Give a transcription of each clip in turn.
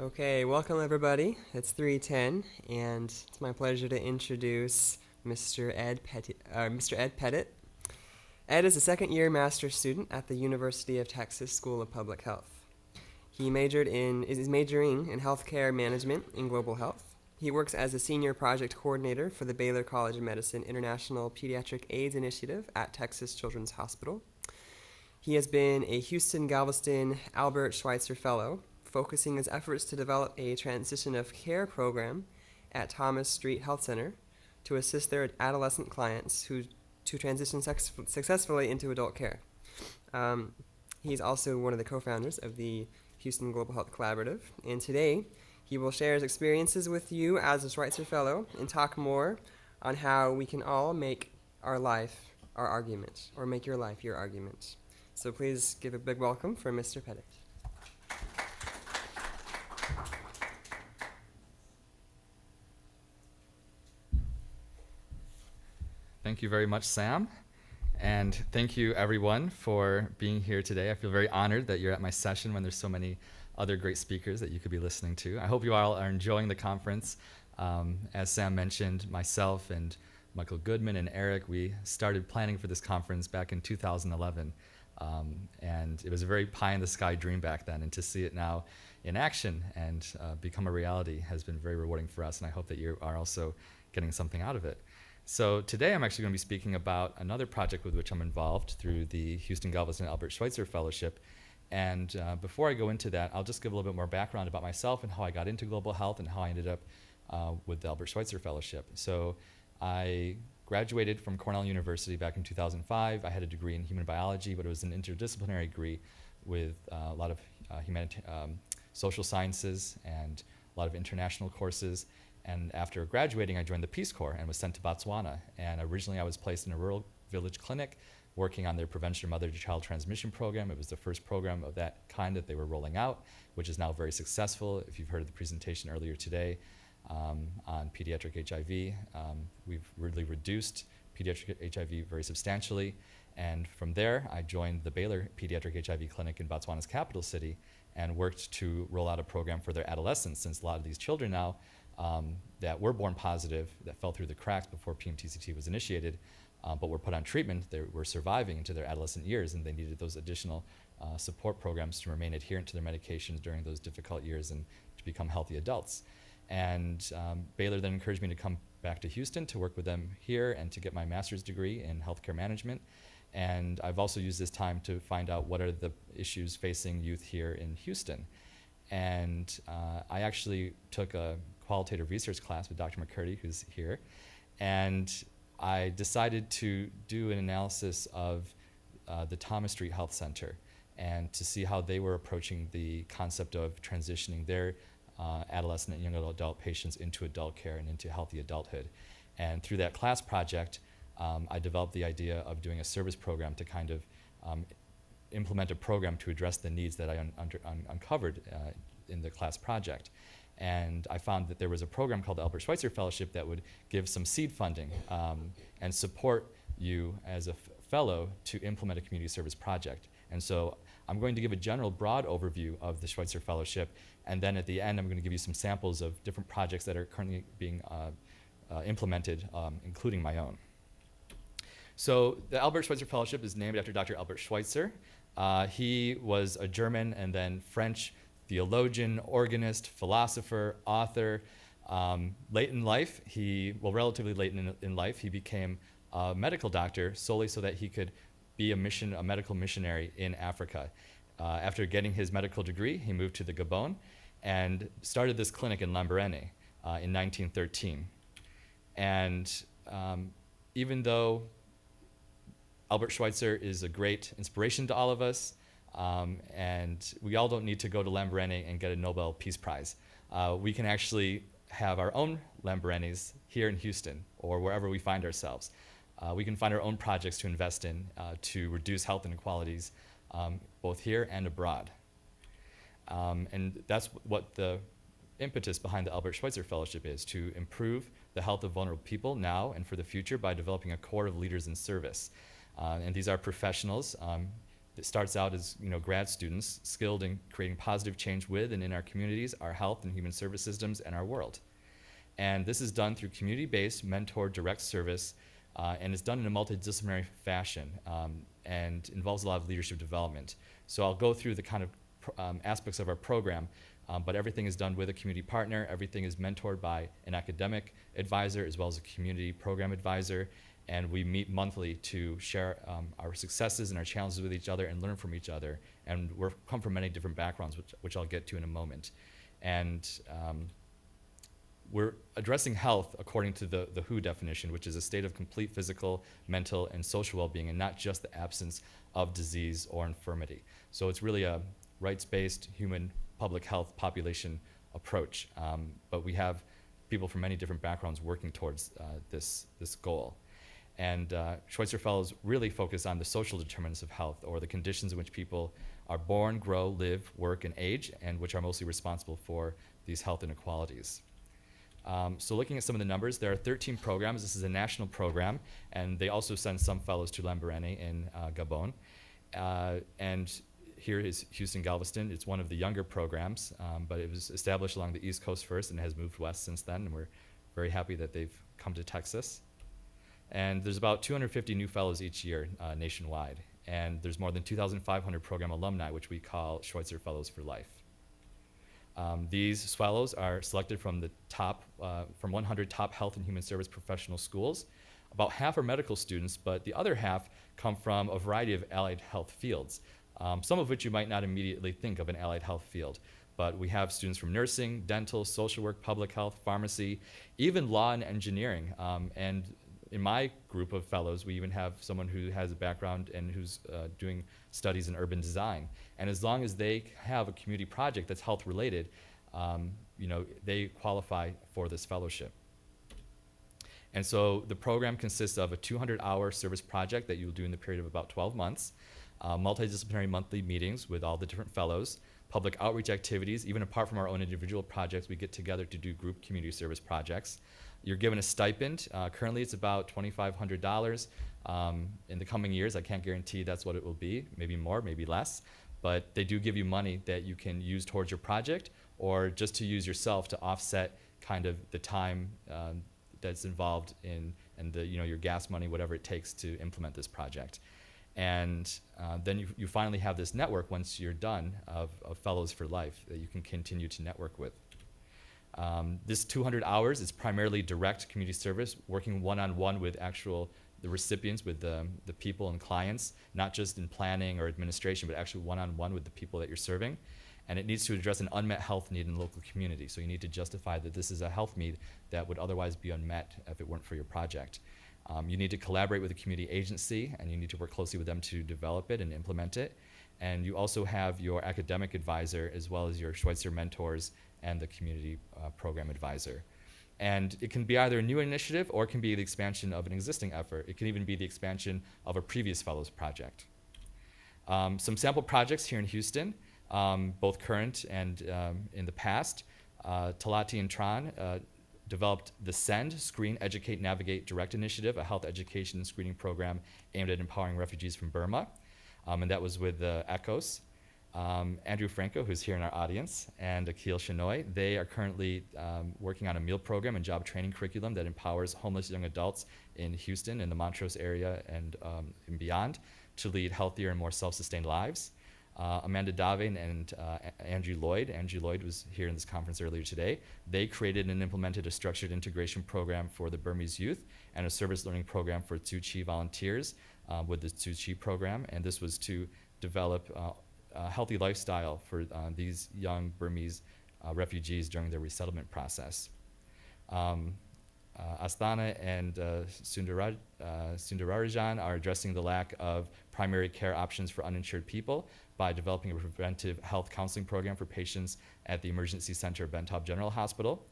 Okay, welcome everybody. It's 3:10, and it's my pleasure to introduce Mr. Ed Pettitt. Ed is a second-year master's student at the University of Texas School of Public Health. Is majoring in healthcare management and global health. He works as a senior project coordinator for the Baylor College of Medicine International Pediatric AIDS Initiative at Texas Children's Hospital. He has been a Houston Galveston Albert Schweitzer Fellow, focusing his efforts to develop a transition of care program at Thomas Street Health Center to assist their adolescent clients to transition successfully into adult care. He's also one of the co-founders of the Houston Global Health Collaborative, and today he will share his experiences with you as a Schweitzer Fellow and talk more on how we can all make our life our argument, or make your life your argument. So please give a big welcome for Mr. Pettitt. Thank you very much, Sam. And thank you, everyone, for being here today. I feel very honored that you're at my session when there's so many other great speakers that you could be listening to. I hope you all are enjoying the conference. As Sam mentioned, myself and Michael Goodman and Eric, we started planning for this conference back in 2011. And it was a very pie-in-the-sky dream back then. And to see it now in action and become a reality has been very rewarding for us. And I hope that you are also getting something out of it. So today I'm actually going to be speaking about another project with which I'm involved through the Houston Galveston Albert Schweitzer Fellowship. And before I go into that, I'll just give a little bit more background about myself and how I got into global health and how I ended up with the Albert Schweitzer Fellowship. So I graduated from Cornell University back in 2005. I had a degree in human biology, but it was an interdisciplinary degree with a lot of social sciences and a lot of international courses. And after graduating, I joined the Peace Corps and was sent to Botswana. And originally, I was placed in a rural village clinic working on their prevention of mother-to-child transmission program. It was the first program of that kind that they were rolling out, which is now very successful. If you've heard of the presentation earlier today on pediatric HIV, we've really reduced pediatric HIV very substantially. And from there, I joined the Baylor Pediatric HIV Clinic in Botswana's capital city and worked to roll out a program for their adolescents, since a lot of these children now that were born positive, that fell through the cracks before PMTCT was initiated, but were put on treatment, they were surviving into their adolescent years, and they needed those additional support programs to remain adherent to their medications during those difficult years and to become healthy adults. And Baylor then encouraged me to come back to Houston to work with them here and to get my master's degree in healthcare management. And I've also used this time to find out what are the issues facing youth here in Houston. And I actually took a qualitative research class with Dr. McCurdy, who's here, and I decided to do an analysis of the Thomas Street Health Center and to see how they were approaching the concept of transitioning their adolescent and young adult patients into adult care and into healthy adulthood. And through that class project, I developed the idea of doing a service program to kind of implement a program to address the needs that I uncovered in the class project. And I found that there was a program called the Albert Schweitzer Fellowship that would give some seed funding and support you as a fellow to implement a community service project. And so I'm going to give a general broad overview of the Schweitzer Fellowship, and then at the end I'm going to give you some samples of different projects that are currently being implemented, including my own. So the Albert Schweitzer Fellowship is named after Dr. Albert Schweitzer. He was a German and then French theologian, organist, philosopher, author. Late in life, relatively late in life, he became a medical doctor solely so that he could be a medical missionary in Africa. After getting his medical degree, he moved to the Gabon and started this clinic in Lambaréné in 1913. And even though Albert Schweitzer is a great inspiration to all of us, and we all don't need to go to Lambaréné and get a Nobel Peace Prize. We can actually have our own Lambarénés here in Houston or wherever we find ourselves. We can find our own projects to invest in to reduce health inequalities both here and abroad. And that's what the impetus behind the Albert Schweitzer Fellowship is, to improve the health of vulnerable people now and for the future by developing a core of leaders in service. And these are professionals It starts out as grad students skilled in creating positive change with and in our communities, our health and human service systems, and our world. And this is done through community-based mentor direct service, and it's done in a multidisciplinary fashion, and involves a lot of leadership development. So I'll go through the kind of aspects of our program, but everything is done with a community partner. Everything is mentored by an academic advisor as well as a community program advisor, and we meet monthly to share our successes and our challenges with each other and learn from each other. And we come from many different backgrounds, which I'll get to in a moment. And we're addressing health according to the WHO definition, which is a state of complete physical, mental, and social well-being, and not just the absence of disease or infirmity. So it's really a rights-based human public health population approach, but we have people from many different backgrounds working towards this goal. And Schweitzer Fellows really focus on the social determinants of health, or the conditions in which people are born, grow, live, work, and age, and which are mostly responsible for these health inequalities. So looking at some of the numbers, there are 13 programs. This is a national program, and they also send some fellows to Lambaréné in Gabon. And here is Houston Galveston. It's one of the younger programs, but it was established along the East Coast first and has moved west since then, and we're very happy that they've come to Texas. And there's about 250 new fellows each year nationwide, and there's more than 2,500 program alumni, which we call Schweitzer Fellows for Life. These fellows are selected from the from 100 top health and human service professional schools. About half are medical students, but the other half come from a variety of allied health fields, some of which you might not immediately think of an allied health field. But we have students from nursing, dental, social work, public health, pharmacy, even law and engineering. And in my group of fellows, we even have someone who has a background and who's doing studies in urban design. And as long as they have a community project that's health related, they qualify for this fellowship. And so the program consists of a 200-hour service project that you'll do in the period of about 12 months, multidisciplinary monthly meetings with all the different fellows, public outreach activities. Even apart from our own individual projects, we get together to do group community service projects. You're given a stipend. Currently, it's about $2,500. In the coming years, I can't guarantee that's what it will be, maybe more, maybe less, but they do give you money that you can use towards your project or just to use yourself to offset kind of the time that's involved in and your gas money, whatever it takes to implement this project. And then you finally have this network once you're done of Fellows for Life that you can continue to network with. This 200 hours is primarily direct community service, working one-on-one with the recipients, with the people and clients, not just in planning or administration, but actually one-on-one with the people that you're serving. And it needs to address an unmet health need in the local community. So you need to justify that this is a health need that would otherwise be unmet if it weren't for your project. You need to collaborate with the community agency, and you need to work closely with them to develop it and implement it. And you also have your academic advisor as well as your Schweitzer mentors and the community program advisor. And it can be either a new initiative or it can be the expansion of an existing effort. It can even be the expansion of a previous fellows project. Some sample projects here in Houston, both current and in the past. Talati and Tron developed the SEND, Screen, Educate, Navigate, Direct Initiative, a health education and screening program aimed at empowering refugees from Burma. And that was with ECHOS. Andrew Franco, who's here in our audience, and Akil Shenoy. They are currently working on a meal program and job training curriculum that empowers homeless young adults in Houston and the Montrose area and beyond to lead healthier and more self-sustained lives. Amanda Davin and Angie Lloyd. Angie Lloyd was here in this conference earlier today. They created and implemented a structured integration program for the Burmese youth and a service learning program for Tzu Chi volunteers with the Tzu Chi program. And this was to develop a healthy lifestyle for these young Burmese refugees during their resettlement process. Asthana and Sundararajan are addressing the lack of primary care options for uninsured people by developing a preventive health counseling program for patients at the Emergency Center of Bentop General Hospital.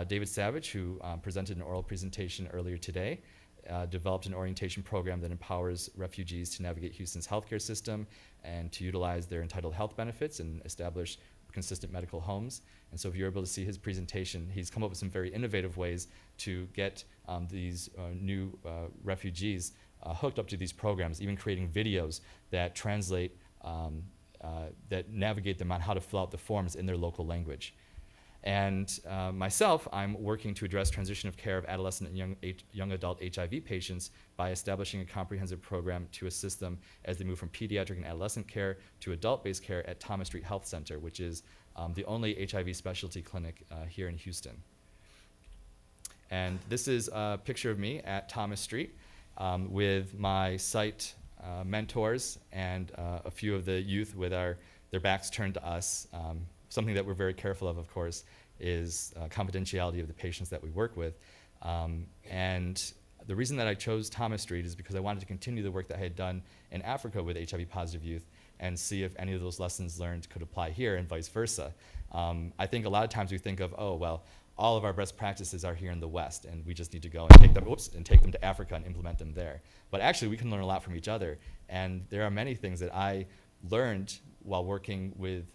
David Savage, who presented an oral presentation earlier today, developed an orientation program that empowers refugees to navigate Houston's healthcare system and to utilize their entitled health benefits and establish consistent medical homes. And so if you're able to see his presentation, he's come up with some very innovative ways to get these new refugees hooked up to these programs, even creating videos that translate, that navigate them on how to fill out the forms in their local language. And myself, I'm working to address transition of care of adolescent and young adult HIV patients by establishing a comprehensive program to assist them as they move from pediatric and adolescent care to adult-based care at Thomas Street Health Center, which is the only HIV specialty clinic here in Houston. And this is a picture of me at Thomas Street with my site mentors and a few of the youth with their backs turned to us. Something that we're very careful of course, is confidentiality of the patients that we work with. And the reason that I chose Thomas Street is because I wanted to continue the work that I had done in Africa with HIV-positive youth and see if any of those lessons learned could apply here and vice versa. I think a lot of times we think of, oh, well, all of our best practices are here in the West, and we just need to go and take them to Africa and implement them there. But actually, we can learn a lot from each other. And there are many things that I learned while working with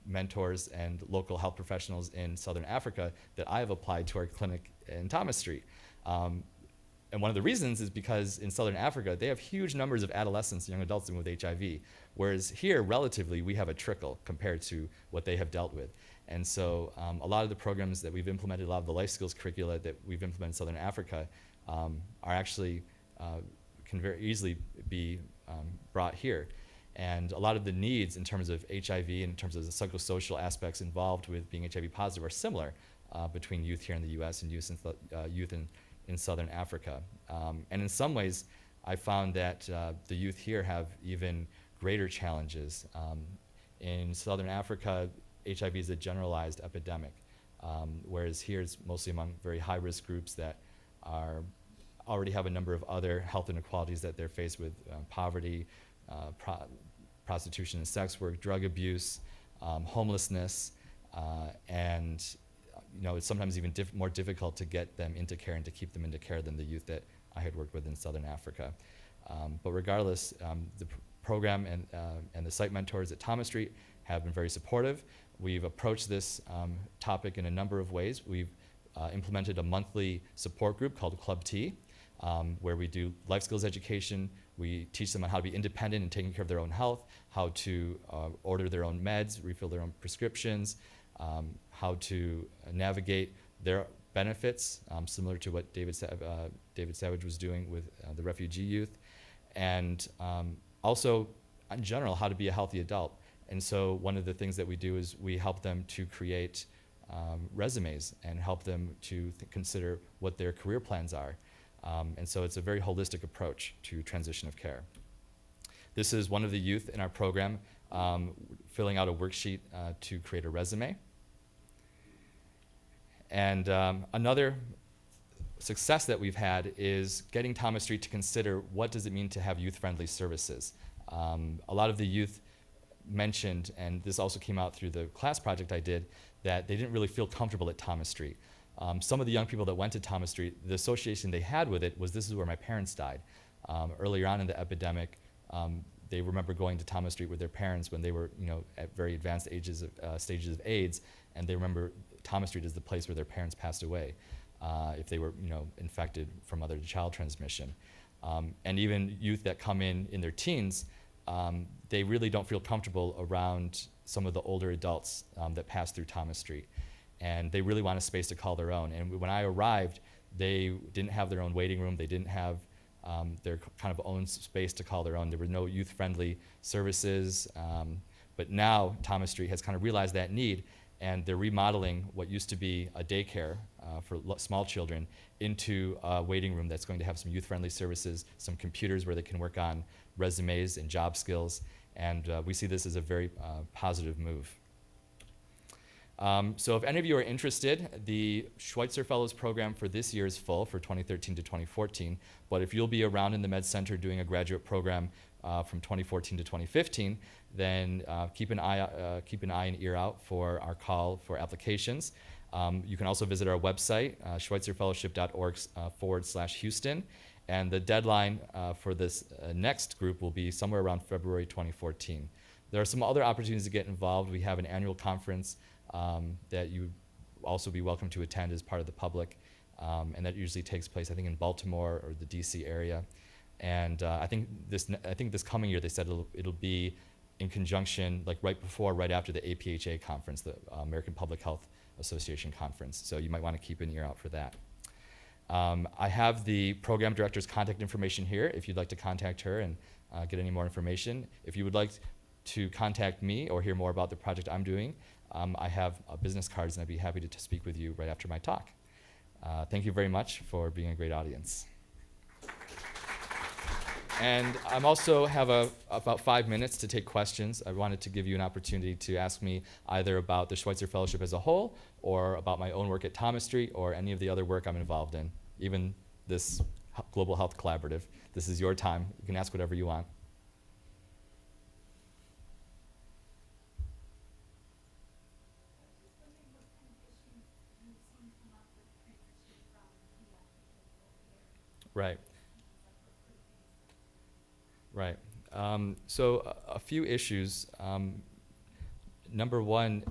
mentors and local health professionals in Southern Africa that I have applied to our clinic in Thomas Street. And one of the reasons is because in Southern Africa, they have huge numbers of adolescents and young adults living with HIV, whereas here, relatively, we have a trickle compared to what they have dealt with. And so a lot of the programs that we've implemented, a lot of the life skills curricula that we've implemented in Southern Africa are actually, can very easily be brought here. And a lot of the needs in terms of HIV, in terms of the psychosocial aspects involved with being HIV positive are similar between youth here in the US and youth in Southern Africa. And in some ways, I found that the youth here have even greater challenges. In Southern Africa, HIV is a generalized epidemic, whereas here it's mostly among very high-risk groups that already have a number of other health inequalities that they're faced with, poverty, prostitution and sex work, drug abuse, homelessness, and it's sometimes even more difficult to get them into care and to keep them into care than the youth that I had worked with in Southern Africa. But regardless, the program and the site mentors at Thomas Street have been very supportive. We've approached this topic in a number of ways. We've implemented a monthly support group called Club T, where we do life skills education. We teach them on how to be independent and taking care of their own health, how to order their own meds, refill their own prescriptions, how to navigate their benefits, similar to what David Savage was doing with the refugee youth, and also, in general, how to be a healthy adult. And so one of the things that we do is we help them to create resumes and help them to consider what their career plans are. And so it's a very holistic approach to transition of care. This is one of the youth in our program filling out a worksheet to create a resume. And another success that we've had is getting Thomas Street to consider what does it mean to have youth-friendly services. A lot of the youth mentioned, and this also came out through the class project I did, that they didn't really feel comfortable at Thomas Street. Some of the young people that went to Thomas Street, the association they had with it was, this is where my parents died. Earlier on in the epidemic, they remember going to Thomas Street with their parents when they were at very advanced stages of AIDS, and they remember Thomas Street as the place where their parents passed away if they were infected from other child transmission. And even youth that come in their teens, they really don't feel comfortable around some of the older adults that pass through Thomas Street. And they really want a space to call their own. And when I arrived, they didn't have their own waiting room. They didn't have their kind of own space to call their own. There were no youth-friendly services. But now Thomas Street has kind of realized that need, and they're remodeling what used to be a daycare for small children into a waiting room that's going to have some youth-friendly services, some computers where they can work on resumes and job skills. And we see this as a very positive move. So if any of you are interested, the Schweitzer Fellows program for this year is full for 2013 to 2014. But if you'll be around in the Med Center doing a graduate program from 2014 to 2015, then keep an eye and ear out for our call for applications. You can also visit our website, schweitzerfellowship.org/Houston. And the deadline for this next group will be somewhere around February 2014. There are some other opportunities to get involved. We have an annual conference that you would also be welcome to attend as part of the public, and that usually takes place, I think, in Baltimore or the DC area. And I think this coming year they said it'll be in conjunction, like right after the APHA conference, the American Public Health Association conference. So you might want to keep an ear out for that. I have the program director's contact information here if you'd like to contact her and get any more information. If you would like to contact me or hear more about the project I'm doing, I have business cards and I'd be happy to speak with you right after my talk. Thank you very much for being a great audience. And I'm also have about 5 minutes to take questions. I wanted to give you an opportunity to ask me either about the Schweitzer Fellowship as a whole, or about my own work at Thomas Street, or any of the other work I'm involved in, even this Global Health Collaborative. This is your time. You can ask whatever you want. Right. Right. So a few issues. Number one,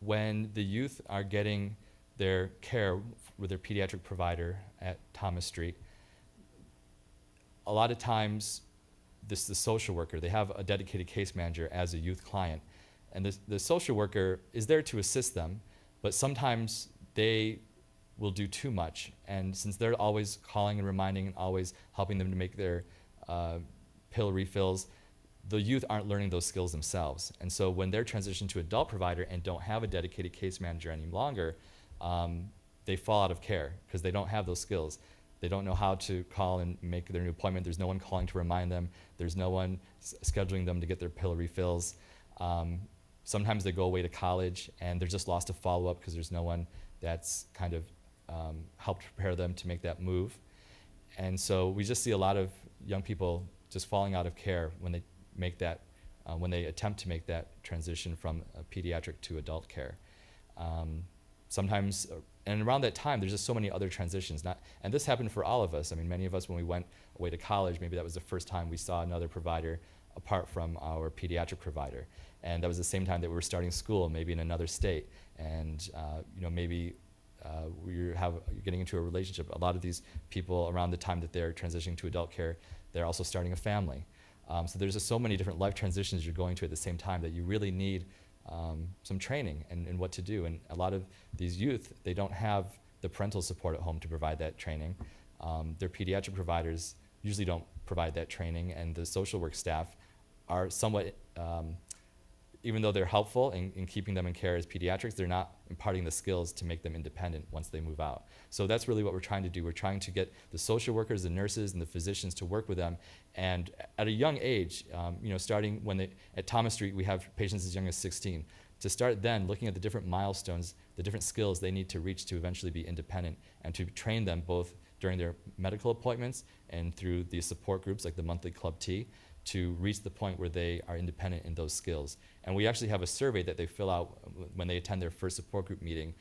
when the youth are getting their care with their pediatric provider at Thomas Street, a lot of times the social worker, they have a dedicated case manager as a youth client, and the social worker is there to assist them, but sometimes they will do too much, and since they're always calling and reminding and always helping them to make their pill refills, the youth aren't learning those skills themselves. And so when they're transitioned to adult provider and don't have a dedicated case manager any longer, they fall out of care because they don't have those skills. They don't know how to call and make their new appointment. There's no one calling to remind them. There's no one scheduling them to get their pill refills. Sometimes they go away to college and they're just lost to follow-up because there's no one that's kind of helped prepare them to make that move. And so we just see a lot of young people just falling out of care when they make that, when they attempt to make that transition from pediatric to adult care. Sometimes, and around that time, there's just so many other transitions. And this happened for all of us. I mean, many of us, when we went away to college, maybe that was the first time we saw another provider apart from our pediatric provider. And that was the same time that we were starting school, maybe in another state. And maybe you're getting into a relationship. A lot of these people, around the time that they're transitioning to adult care, they're also starting a family. So there's just so many different life transitions you're going to at the same time that you really need some training in what to do. And a lot of these youth, they don't have the parental support at home to provide that training. Their pediatric providers usually don't provide that training, and the social work staff are somewhat, even though they're helpful in keeping them in care as pediatrics, they're not imparting the skills to make them independent once they move out. So that's really what we're trying to do. We're trying to get the social workers, the nurses, and the physicians to work with them. And at a young age, starting at Thomas Street, we have patients as young as 16. To start then looking at the different milestones, the different skills they need to reach to eventually be independent, and to train them both during their medical appointments and through the support groups like the monthly Club T, to reach the point where they are independent in those skills. And we actually have a survey that they fill out when they attend their first support group meeting,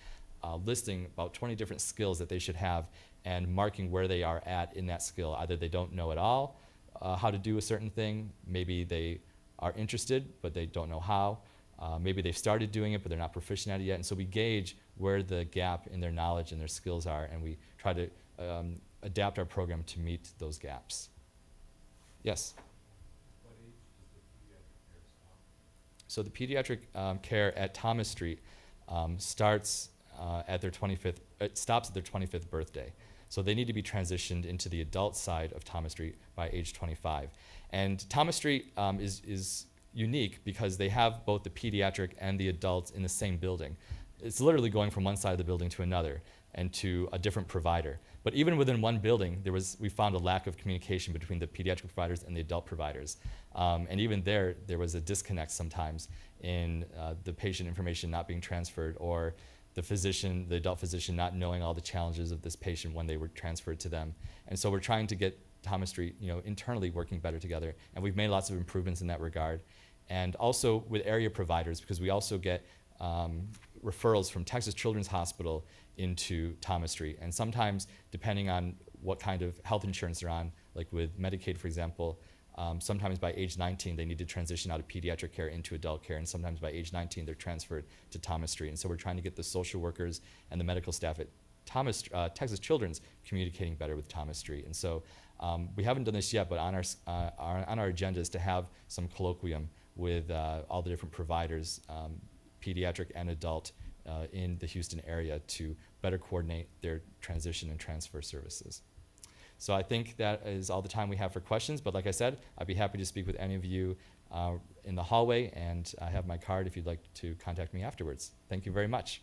listing about 20 different skills that they should have and marking where they are at in that skill. Either they don't know at all how to do a certain thing, maybe they are interested but they don't know how, maybe they've started doing it but they're not proficient at it yet. And so we gauge where the gap in their knowledge and their skills are, and we try to adapt our program to meet those gaps. Yes? So the pediatric care at Thomas Street starts at their 25th, it stops at their 25th birthday. So they need to be transitioned into the adult side of Thomas Street by age 25. And Thomas Street is unique because they have both the pediatric and the adults in the same building. It's literally going from one side of the building to another and to a different provider. But even within one building, we found a lack of communication between the pediatric providers and the adult providers. And even there was a disconnect sometimes in the patient information not being transferred, or the adult physician not knowing all the challenges of this patient when they were transferred to them. And so we're trying to get Thomas Street, internally working better together. And we've made lots of improvements in that regard. And also with area providers, because we also get referrals from Texas Children's Hospital into Thomas Street. And sometimes, depending on what kind of health insurance they're on, like with Medicaid, for example, sometimes by age 19, they need to transition out of pediatric care into adult care. And sometimes by age 19, they're transferred to Thomas Street. And so we're trying to get the social workers and the medical staff at Texas Children's communicating better with Thomas Street. And so We haven't done this yet, but on our agenda is to have some colloquium with all the different providers, pediatric and adult, in the Houston area to better coordinate their transition and transfer services. So I think that is all the time we have for questions, but like I said, I'd be happy to speak with any of you in the hallway, and I have my card if you'd like to contact me afterwards. Thank you very much.